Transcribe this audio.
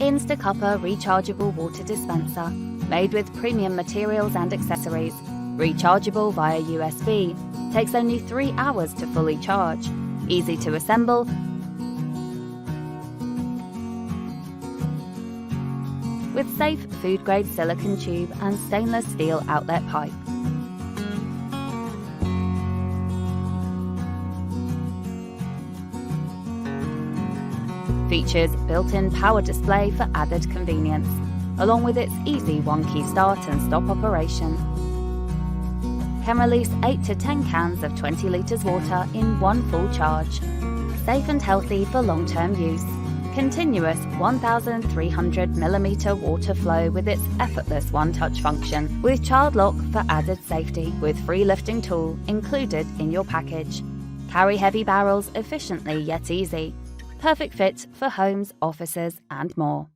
InstaCuppa Rechargeable Water Dispenser, made with premium materials and accessories, rechargeable via USB, takes only 3 hours to fully charge, easy to assemble, with safe food-grade silicone tube and stainless steel outlet pipe. Features built-in power display for added convenience, along with its easy one-key start and stop operation. Can release 8 to 10 cans of 20 litres water in one full charge. Safe and healthy for long-term use. Continuous 1,300mm water flow with its effortless one-touch function, with child lock for added safety, with free lifting tool included in your package. Carry heavy barrels efficiently yet easy. Perfect fit for homes, offices, and more.